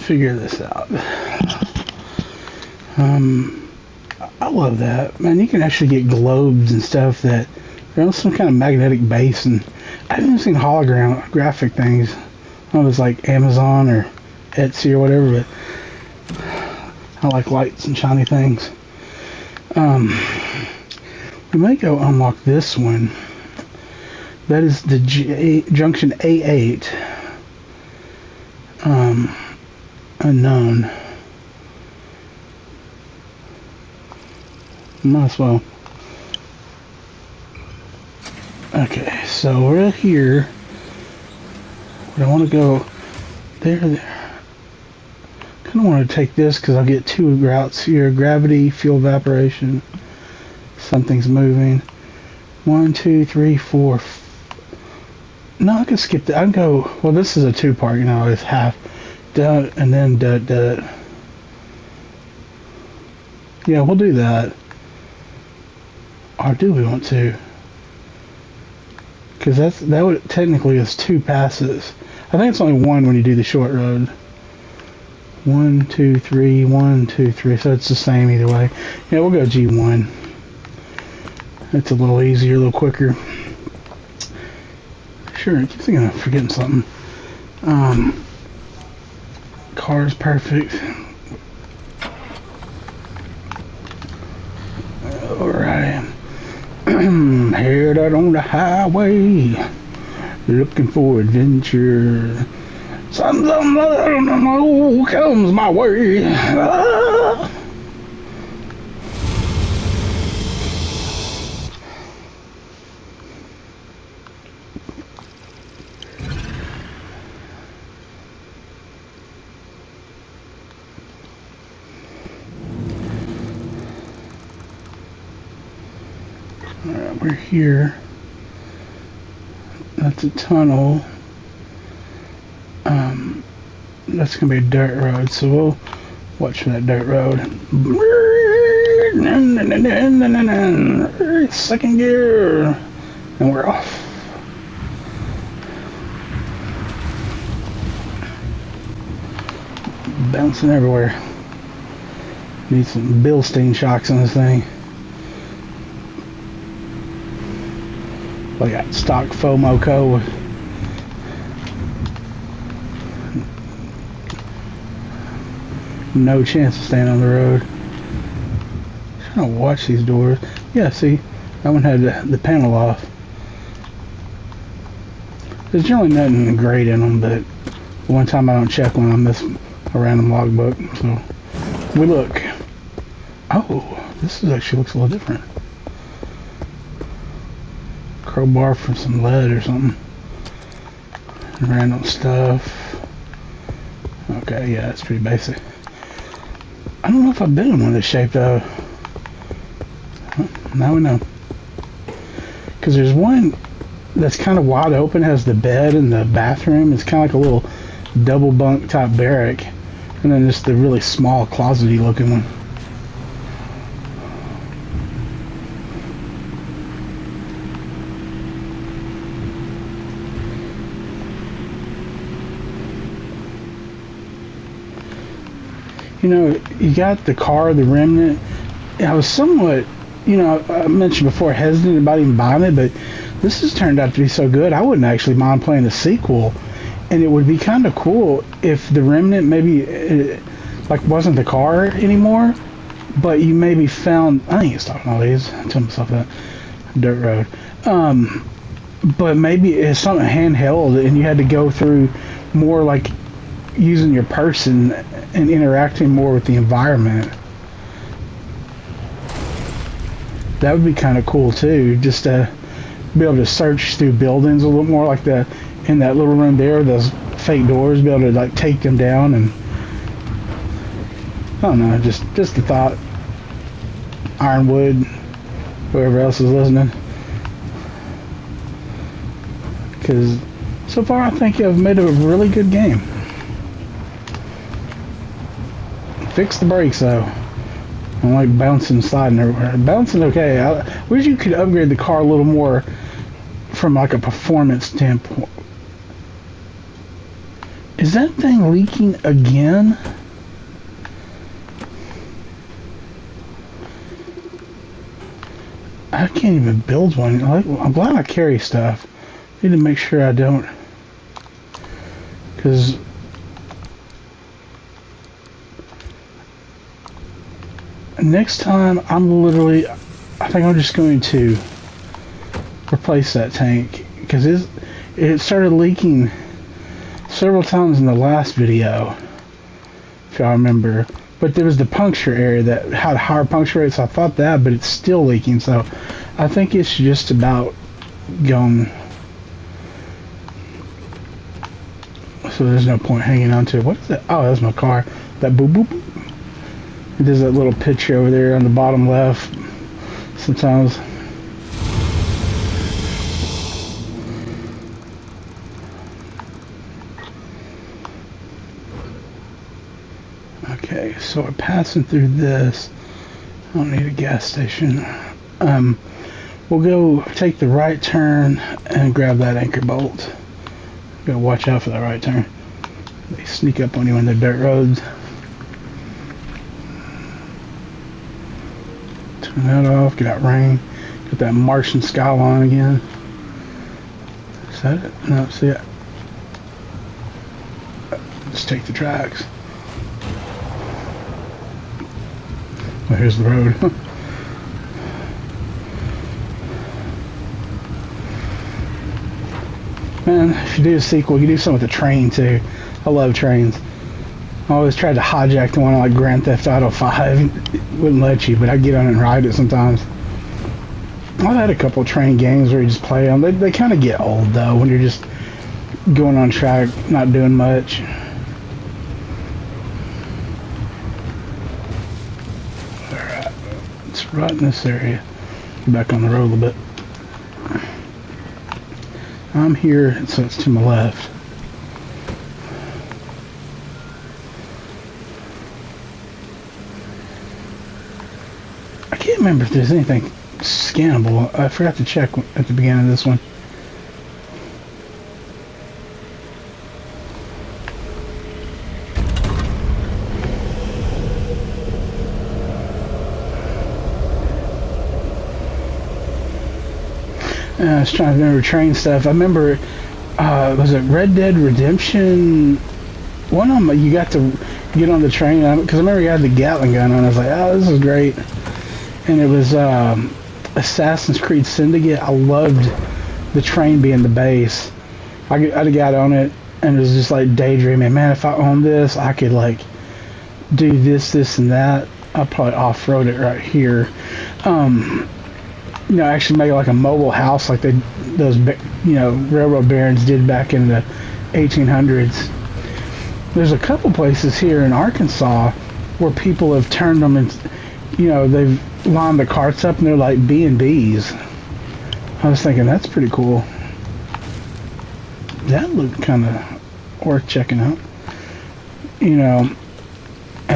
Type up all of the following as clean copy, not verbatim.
figure this out. I love that. Man, you can actually get globes and stuff that are on some kind of magnetic base, and I've even seen holographic things. I don't know if it's like Amazon or Etsy or whatever, but I like lights and shiny things. We may go unlock this one. That is the Junction A8. Unknown. Might as well. Okay, so we're here. But I want to go there. Kind of want to take this because I'll get two routes here. Gravity, fuel evaporation. Something's moving. 1, 2, 3, 4. No, I can skip that. I can go. Well, this is a two-part. You know, it's half. Duh, and then duh. Yeah, we'll do that. Or do we want to? Because that would technically is 2 passes. I think it's only 1 when you do the short road. 1, 2, 3, 1, 2, 3. So it's the same either way. Yeah, we'll go G1. It's a little easier, a little quicker. Sure, I keep thinking I'm forgetting something. Car's perfect. Alright. Head out on the highway, looking for adventure. Something comes my way. Ah. Alright, we're here. That's a tunnel. That's gonna be a dirt road, so we'll watch for that dirt road. Second gear, and we're off. Bouncing everywhere. Need some Bilstein shocks on this thing. I got stock FOMOCO. No chance of staying on the road. I'm trying to watch these doors. Yeah, see, that one had the panel off. There's generally nothing great in them, but one time I don't check one, I miss a random logbook. So we look. Oh, this actually looks a little different. Crowbar for some lead or something. Random stuff. Okay, yeah, it's pretty basic. I don't know if I've been in one this shape though. Well, now we know. Because there's one that's kind of wide open, has the bed and the bathroom. It's kind of like a little double bunk type barrack. And then just the really small closety looking one. You know, you got the car, the Remnant. I was somewhat, you know, I mentioned before, hesitant about even buying it, but this has turned out to be so good, I wouldn't actually mind playing the sequel. And it would be kind of cool if the Remnant maybe, like, wasn't the car anymore, but you maybe found, I think it's stopping all these, I tell myself that, dirt road. But maybe it's something handheld and you had to go through more like using your person and interacting more with the environment. That would be kind of cool too, just to be able to search through buildings a little more, like in that little room there, those fake doors, be able to like take them down. And I don't know, just a thought. Ironwood, whoever else is listening, because so far I think I've made a really good game. Fix the brakes though. I don't like bouncing, sliding everywhere. Bouncing okay. I wish you could upgrade the car a little more from like a performance standpoint. Is that thing leaking again? I can't even build one. I'm glad I carry stuff. Need to make sure I don't. Because next time I think I'm just going to replace that tank. Because it started leaking several times in the last video, if y'all remember. But there was the puncture area that had a higher puncture rate, so I thought that, but it's still leaking. So I think it's just about gone. So there's no point hanging on to it. What is that? Oh, that's my car. That boop boop. There's that little picture over there on the bottom left. Sometimes. Okay, so we're passing through this. I don't need a gas station. We'll go take the right turn and grab that anchor bolt. Gotta watch out for that right turn. They sneak up on you on the dirt roads. Turn that off, get that rain, get that Martian skyline again. Is that it? No, see it. Let's take the tracks. Well, here's the road. Man, if you do a sequel, you do something with the train too. I love trains. I always tried to hijack the one on like Grand Theft Auto 5. It wouldn't let you, but I'd get on and ride it sometimes. I've had a couple train games where you just play them. They kind of get old though when you're just going on track, not doing much. Alright, it's right in this area. Get back on the road a little bit. I'm here, so it's to my left. I can't remember if there's anything scannable. I forgot to check at the beginning of this one. I was trying to remember train stuff. I remember, was it Red Dead Redemption? One of them, you got to get on the train, because I remember you had the Gatling gun on. I was like, oh, this is great. And it was Assassin's Creed Syndicate. I loved the train being the base. I'd got on it, and it was just like daydreaming. Man, if I owned this, I could like do this, this, and that. I'll probably off-road it right here. You know, actually make like a mobile house like those railroad barons did back in the 1800s. There's a couple places here in Arkansas where people have turned them and, they've lined the carts up and they're like B&Bs. I was thinking that's pretty cool. That looked kind of worth checking out. And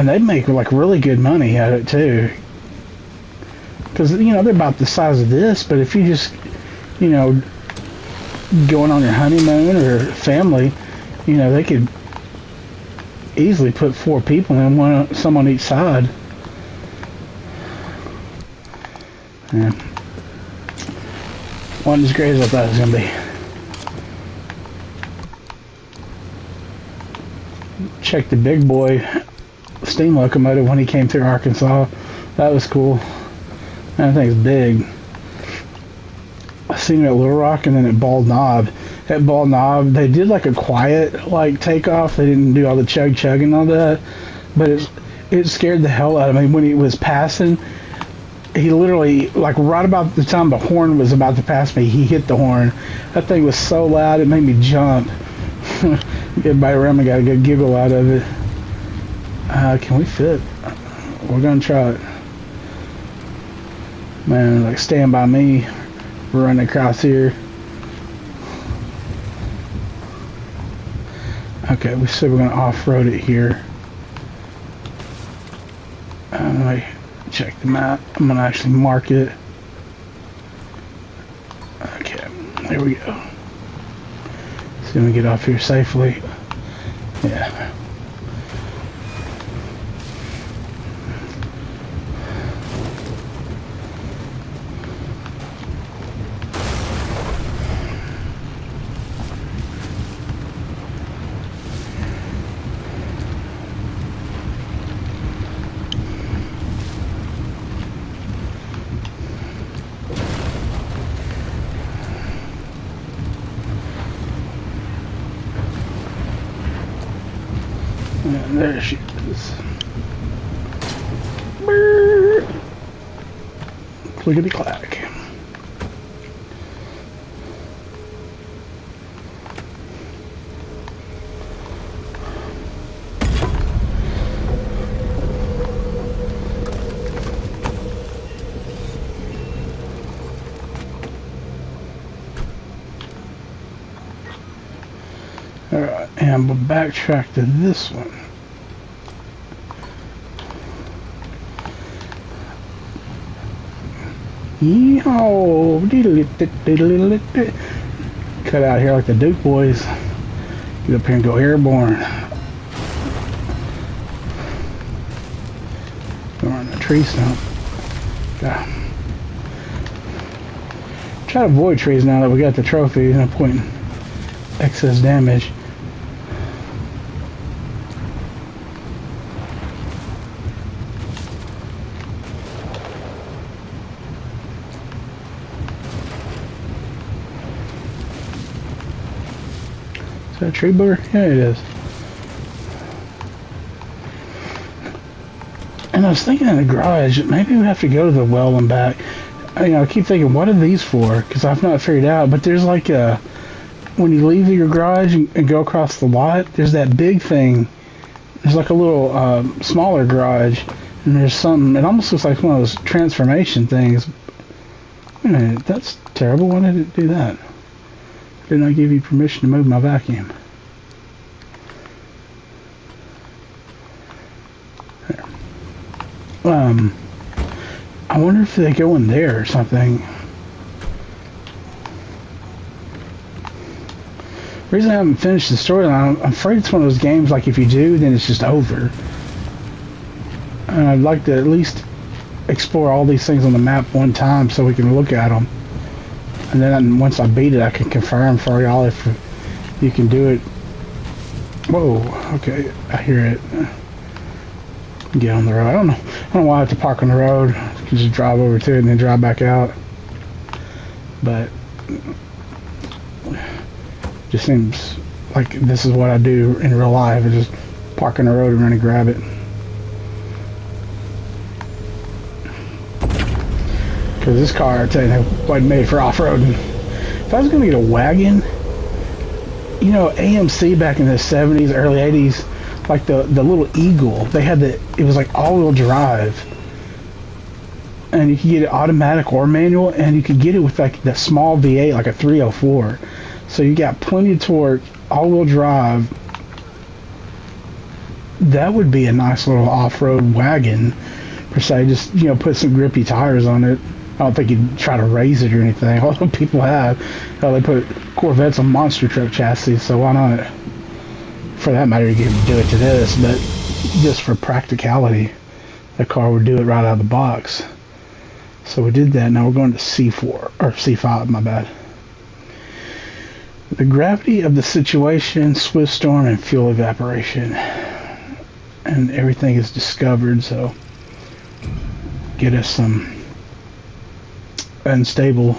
they make like really good money at it too. Because, they're about the size of this, but if you just, going on your honeymoon or family, they could easily put 4 people in, some on each side. Yeah. Wasn't as great as I thought it was going to be. Check the big boy steam locomotive when he came through Arkansas. That was cool. That thing's big. I seen it at Little Rock and then at Bald Knob. At Bald Knob, they did like a quiet takeoff. They didn't do all the chug and all that, but it scared the hell out of me when he was passing. He literally, like right about the time the horn was about to pass me, he hit the horn. That thing was so loud it made me jump. Everybody around me got a good giggle out of it. Can we fit? We're gonna try it. Man, like stand by me. We're running across here. Okay, we said we're gonna off-road it here. Let me check the map. I'm gonna actually mark it. Okay, there we go. See if we get off here safely. Yeah. And there she is. Brrr. Clickety clack. Alright, and we'll backtrack to this one. Yeehaw! Cut out here like the Duke boys. Get up here and go airborne. Go on the tree stump. God. Try to avoid trees now that we got the trophy. No point in excess damage. Is that a tree booger? Yeah, it is. And I was thinking in the garage, maybe we have to go to the well and back. I keep thinking, what are these for? Because I've not figured out. But there's like a, when you leave your garage and go across the lot, there's that big thing. There's like a little smaller garage, and there's something. It almost looks like one of those transformation things. Wait a minute, that's terrible. Why did it do that? Didn't I give you permission to move my vacuum? There. I wonder if they go in there or something. The reason I haven't finished the storyline, I'm afraid it's one of those games like if you do, then it's just over. And I'd like to at least explore all these things on the map one time so we can look at them. And then once I beat it, I can confirm for y'all if you can do it. Whoa, okay, I hear it. Get on the road. I don't know why I have to park on the road. I can just drive over to it and then drive back out. But just seems like this is what I do in real life. I just park on the road and run and grab it. Because this car, I tell you, wasn't made for off-roading. If I was going to get a wagon, you know, AMC back in the 70s, early 80s, like the little Eagle, they had it was like all-wheel drive. And you could get it automatic or manual, and you could get it with like the small V8, like a 304. So you got plenty of torque, all-wheel drive. That would be a nice little off-road wagon, per se. Just, put some grippy tires on it. I don't think you'd try to raise it or anything. Although people have. They put Corvettes on monster truck chassis, so why not? For that matter, you can do it to this, but just for practicality, the car would do it right out of the box. So we did that. Now we're going to C4, or C5, my bad. The gravity of the situation, swift storm, and fuel evaporation. And everything is discovered, so get us some unstable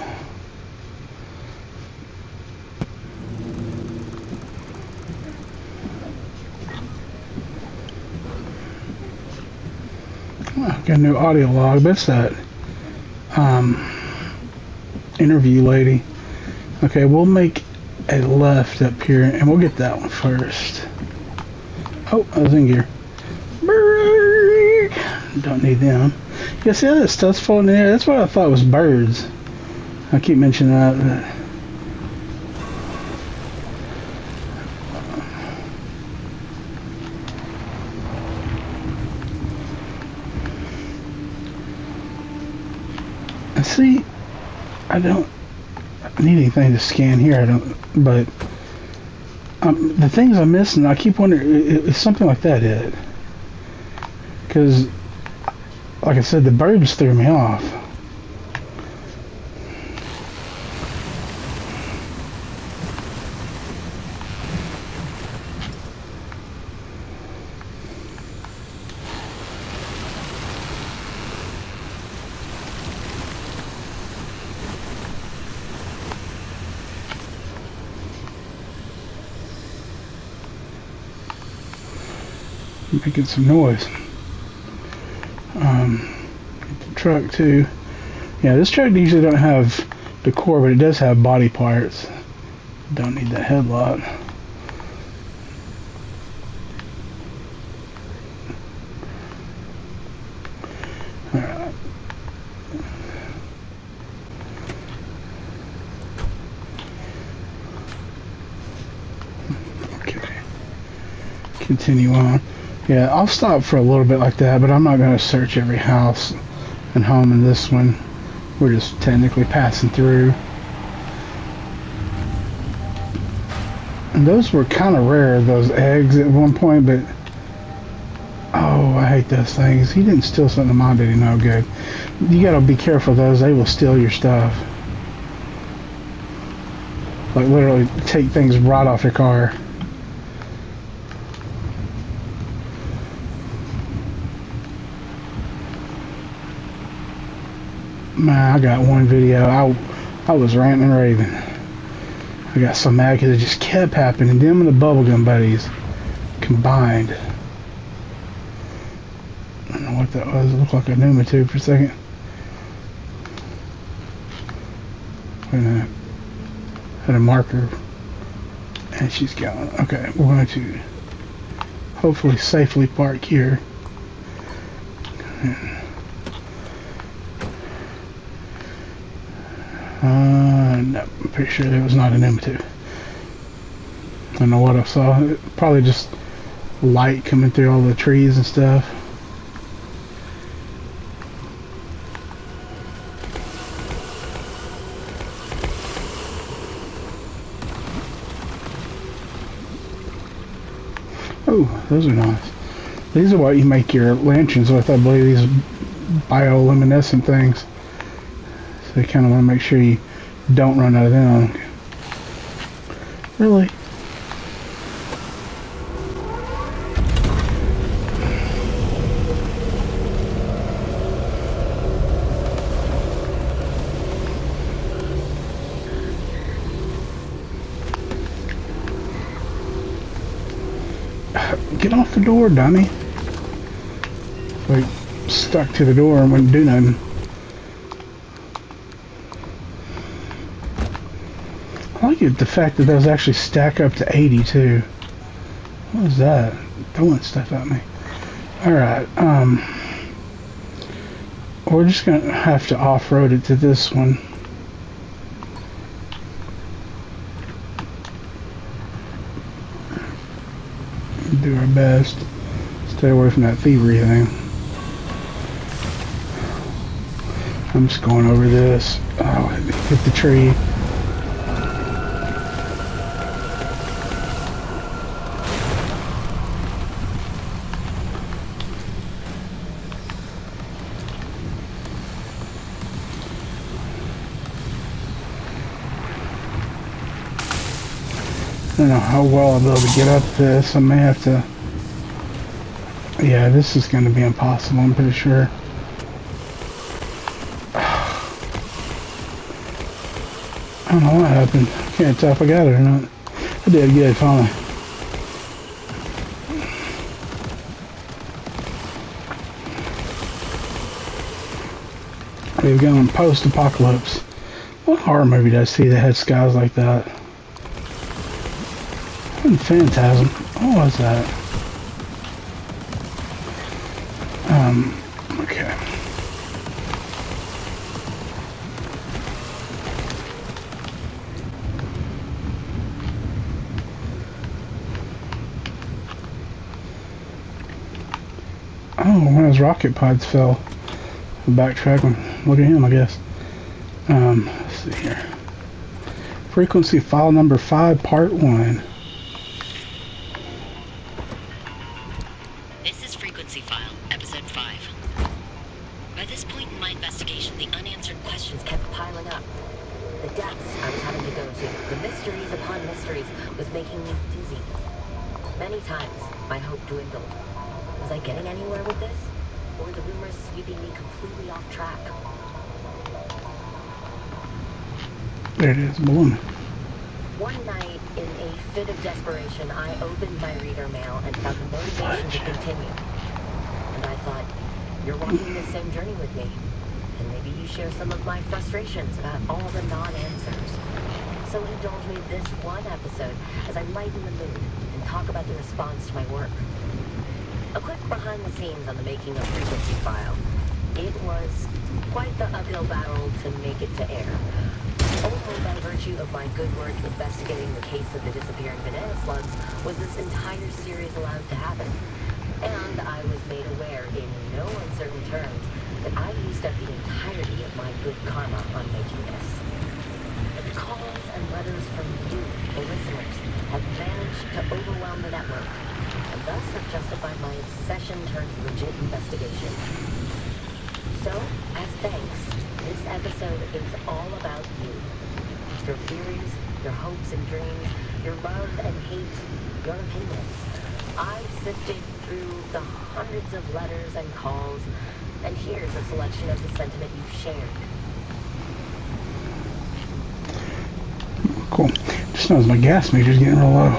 got a new audio log, but it's that interview lady. Okay, we'll make a left up here and we'll get that one first. Oh, I was in gear. Don't need them. Yeah, see how that stuff's floating in there? That's what I thought was birds. I keep mentioning that. See, I don't need anything to scan here. But The things I'm missing, I keep wondering, is something like that it? Because, like I said, the birds threw me off. Making some noise. The truck too. Yeah, this truck usually don't have decor, but it does have body parts. Don't need that headlight. Alright. Okay. Continue on. Yeah, I'll stop for a little bit like that, but I'm not going to search every house and home in this one. We're just technically passing through. And those were kind of rare, those eggs at one point, but... Oh, I hate those things. He didn't steal something of mine, did he? No good. You got to be careful of those. They will steal your stuff. Like, literally take things right off your car. Man, I got one video. I was ranting and raving. I got so mad because it just kept happening. Them and the bubblegum buddies combined. I don't know what that was. It looked like a pneumatic tube for a second. Wait a minute. Had a marker. And she's going. Okay, we're going to hopefully safely park here. No, I'm pretty sure that was not an M2. I don't know what I saw. Probably just light coming through all the trees and stuff. Oh, those are nice. These are what you make your lanterns with, I believe, these bioluminescent things. So you kind of want to make sure you don't run out of them. Really? Get off the door, dummy. Like, stuck to the door and wouldn't do nothing. I like it, the fact that those actually stack up to 80 too. What is that? Throwing stuff at me. Alright, we're just gonna have to off-road it to this one. Do our best. Stay away from that thievery thing. I'm just going over this. Oh, hit the tree. I don't know how well I'll be able to get up this. I may have to... Yeah, this is going to be impossible, I'm pretty sure. I don't know what happened. I can't tell if I got it or not. I did good, finally. We've gone post-apocalypse. What horror movie did I see that had skies like that? Phantasm. What was that? Okay. Oh, one of those rocket pods fell. Backtracking. Look at him, I guess. Let's see here. Frequency file number 5, part 1. file, episode 5. By this point in my investigation, the unanswered questions kept piling up. The depths I was having to go to, the mysteries upon mysteries, was making me dizzy. Many times, my hope dwindled. Was I getting anywhere with this? Or were the rumors sweeping me completely off track? There it is, balloon. One night, in a fit of desperation, I opened my reader mail and found the motivation to continue. And I thought, you're walking the same journey with me. And maybe you share some of my frustrations about all the non-answers. So indulge me this one episode as I lighten the mood and talk about the response to my work. A quick behind the scenes on the making of Frequency File. It was quite the uphill battle to make it to air. Only by virtue of my good work investigating the case of the disappearing banana slugs was this entire series allowed to happen. And I was made aware in no uncertain terms that I used up the entirety of my good karma on making this. But the calls and letters from you, the listeners, have managed to overwhelm the network, and thus have justified my obsession turned legit investigation. So, as thanks, this episode is all about you. Your theories, your hopes and dreams, your love and hate, your opinions. I've sifted through the hundreds of letters and calls, and here's a selection of the sentiment you've shared. Cool. Just noticed my gas meter's getting real low.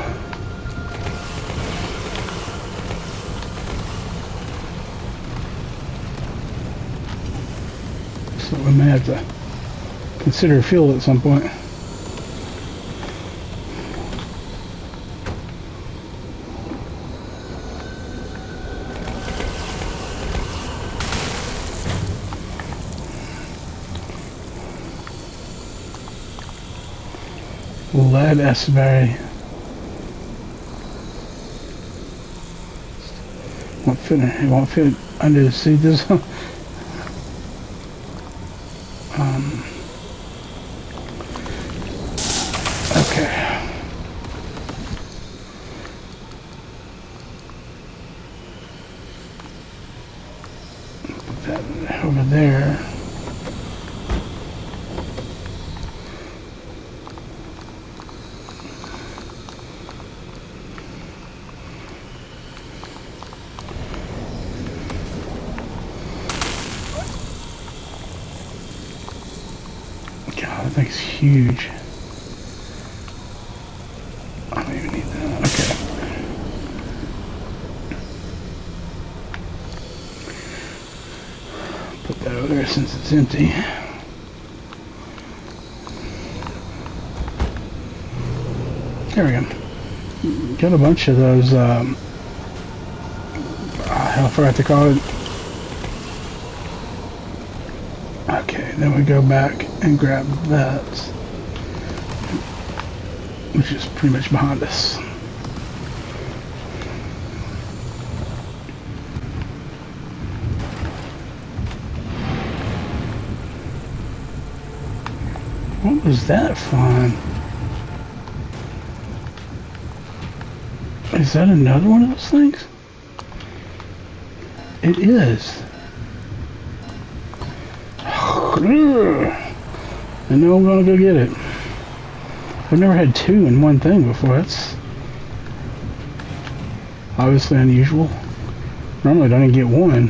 So we may have to consider fuel at some point. Lead Asbury. It won't fit under the seat. This okay. Put that over there. God, that thing's huge. I don't even need that. Okay. Put that over there since it's empty. There we go. Got a bunch of those, hell, I forgot to call it. Okay, then we go back and grab that, which is pretty much behind us. What was that fun? Is that another one of those things? It is. I know I'm gonna go get it. I've never had two in one thing before. That's obviously unusual. Normally I don't even get one.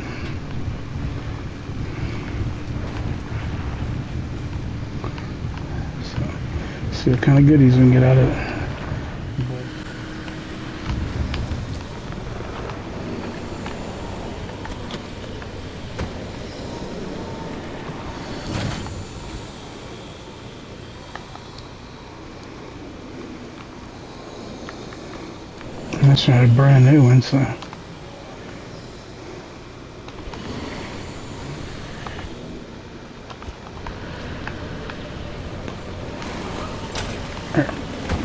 So, see what kind of goodies we can get out of it. That's not a brand new one, so.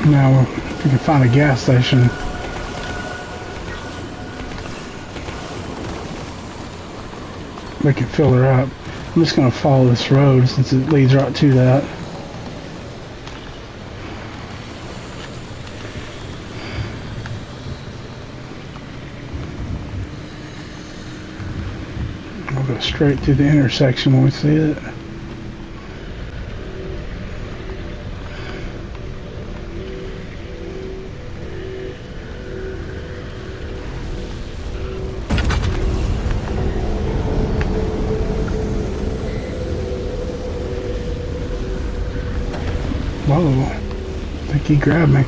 Now we can find a gas station. We can fill her up. I'm just going to follow this road since it leads right to that. We'll go straight through the intersection when we see it. Whoa, I think he grabbed me.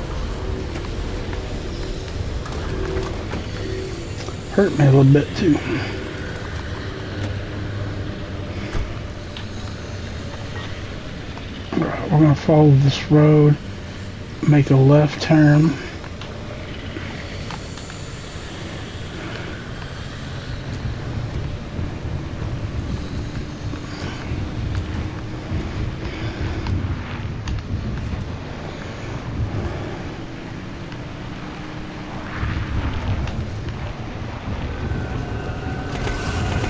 Hurt me a little bit too. Alright, we're gonna follow this road, make a left turn.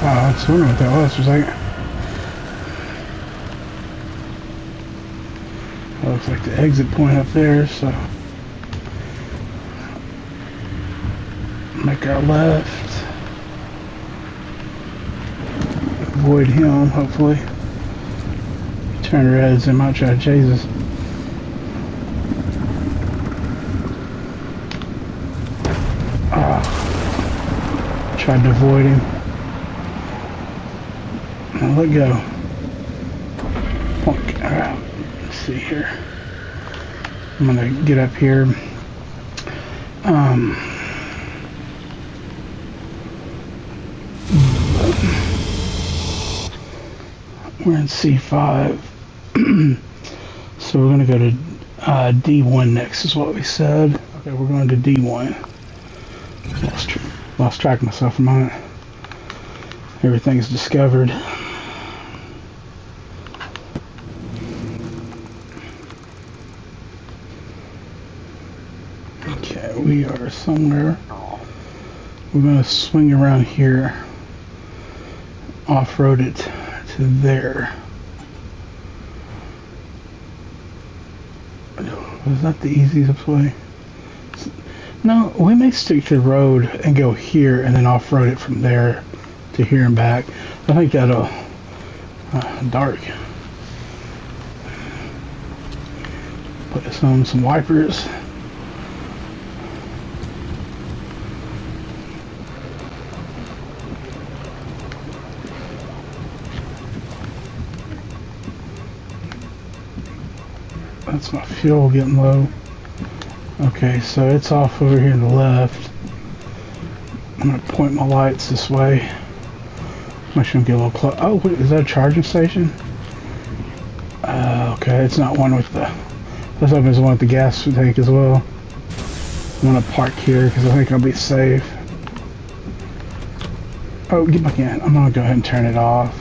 I was wondering what that was for a second. That looks like the exit point up there, so make our left. Avoid him, hopefully. Turn red, so they might try to chase us. Tried to avoid him. Now let go. Alright, let's see here. I'm gonna get up here. We're in C5. So we're gonna go to D1 next is what we said. Okay, we're going to D1. Lost track of myself for a moment. Everything's discovered. Okay, we are somewhere. We're going to swing around here. Off-road it to there. Was that the easiest way? No, we may stick to the road and go here and then off-road it from there to here and back. I think that'll dark. Put us on some wipers. That's my fuel getting low. Okay, so it's off over here to the left. I'm gonna point my lights this way. Make sure I get a little close. Oh, wait, is that a charging station? Okay, it's not one with the. Let's hope it's one with the gas tank as well. I'm gonna park here because I think I'll be safe. Oh, get back in. I'm gonna go ahead and turn it off.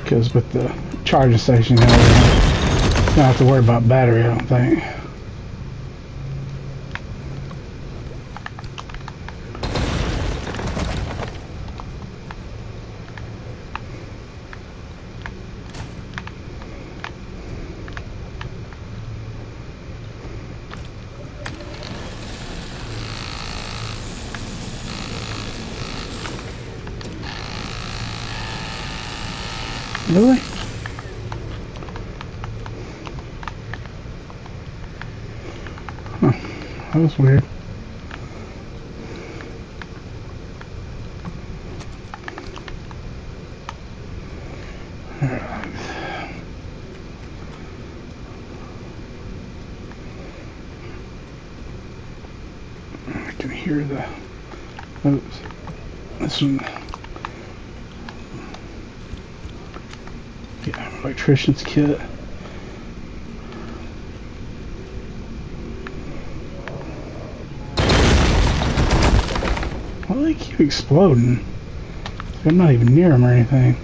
Because with the charging station, you don't have to worry about battery, I don't think. Really? Huh. That was weird. Alright. I can hear the... Oops. This one... Yeah, electrician's kit. Why do they keep exploding? I'm not even near them or anything.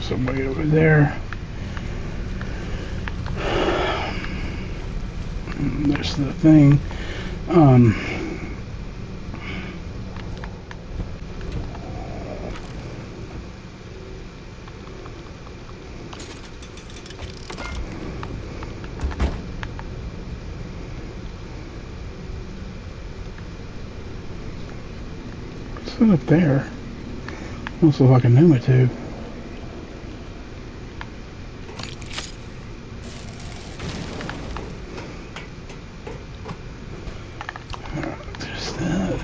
Somebody over there. There's the thing. that up there? Almost looks like a pneumo tube. There's that.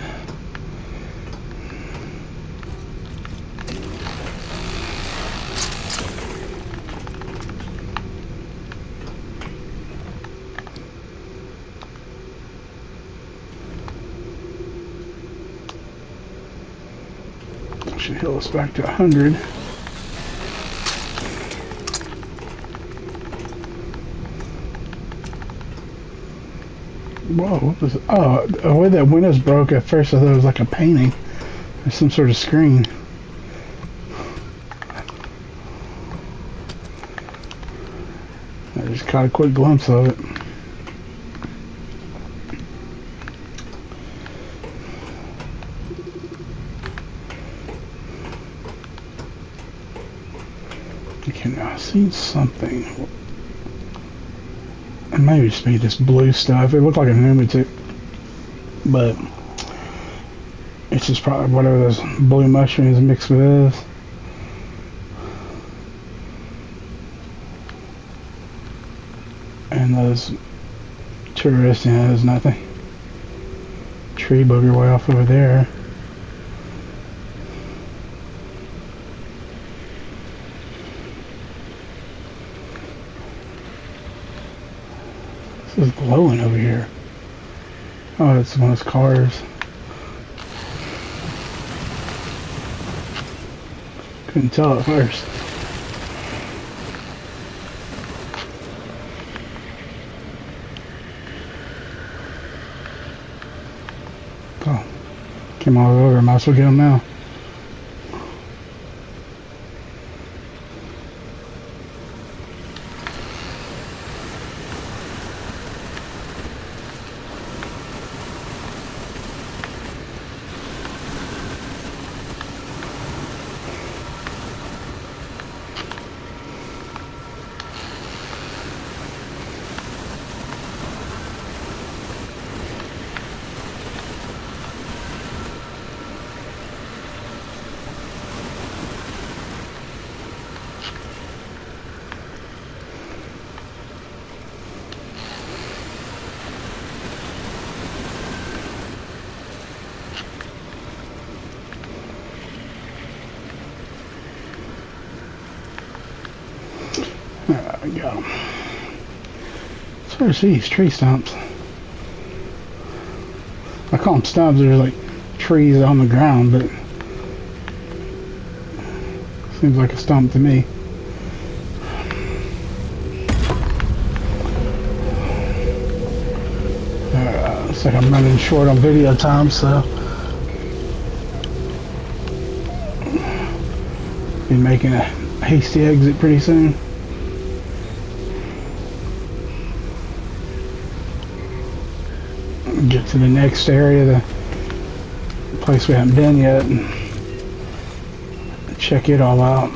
Should heal us back to 100. Whoa, what was it? Oh, the way that window's broke, at first I thought it was like a painting or some sort of screen. I just caught a quick glimpse of it. Okay, now I see something. It may just be this blue stuff. It looked like a pneumatic, but it's just probably whatever those blue mushrooms mixed with this. And those tourists, you know, there's nothing. Tree booger way off over there. This is glowing over here. Oh, it's one of those cars. Couldn't tell at first. Oh, came all over. Might as well get them now. There we go. It's hard to see these tree stumps. I call them stumps, they're like trees on the ground, but seems like a stump to me. Looks like I'm running short on video time, so be making a hasty exit pretty soon. Get to the next area, the place we haven't been yet, and check it all out.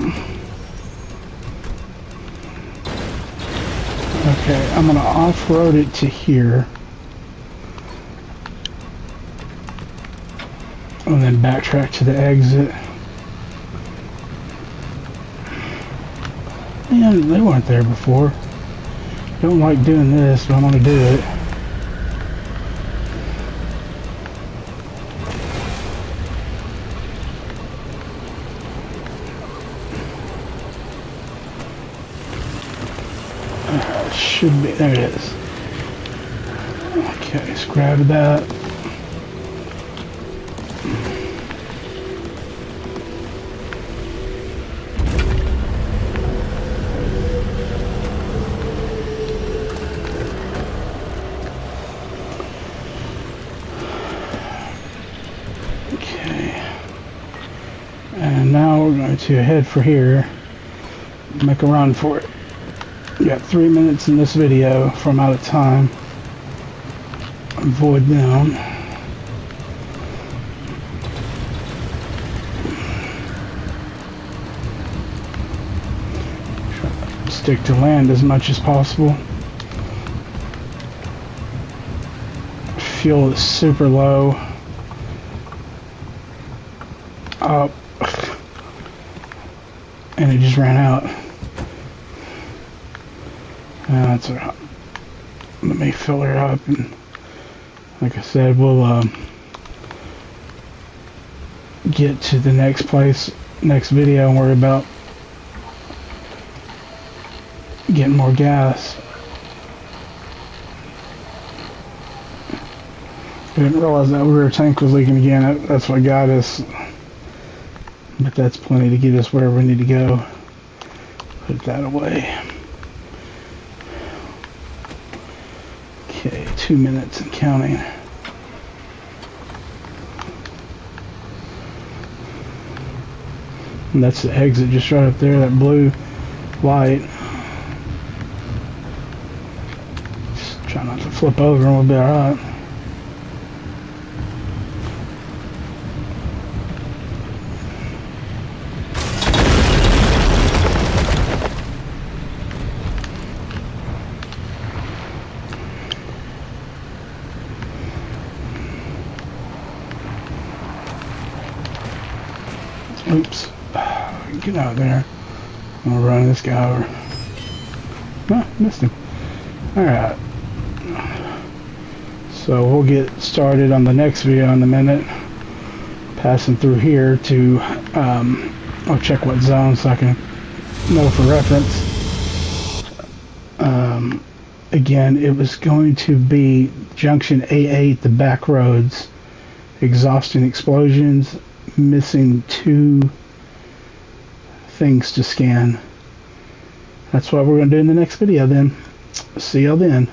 Okay, I'm gonna off-road it to here, and then backtrack to the exit. Man, they weren't there before. Don't like doing this, but I'm gonna do it. Should be, there it is. Okay, let's grab that. Okay. And now we're going to head for here. Make a run for it. We got 3 minutes in this video from out of time. Avoid them. Stick to land as much as possible. Fuel is super low. and it just ran out. That's alright. Let me fill her up, and like I said, we'll get to the next video, and worry about getting more gas. I didn't realize that rear tank was leaking again. That's what got us. But that's plenty to get us wherever we need to go. Put that away. Okay, 2 minutes and counting. And that's the exit just right up there, that blue light. Just try not to flip over and we'll be alright. Oops. Get out of there. I'm gonna run this guy over. Oh, missed him. Alright. So we'll get started on the next video in a minute. Passing through here to, I'll check what zone so I can know for reference. Again, it was going to be Junction A8, the back roads. Exhausting explosions. Missing 2 things to scan. That's what we're going to do in the next video then. See y'all then.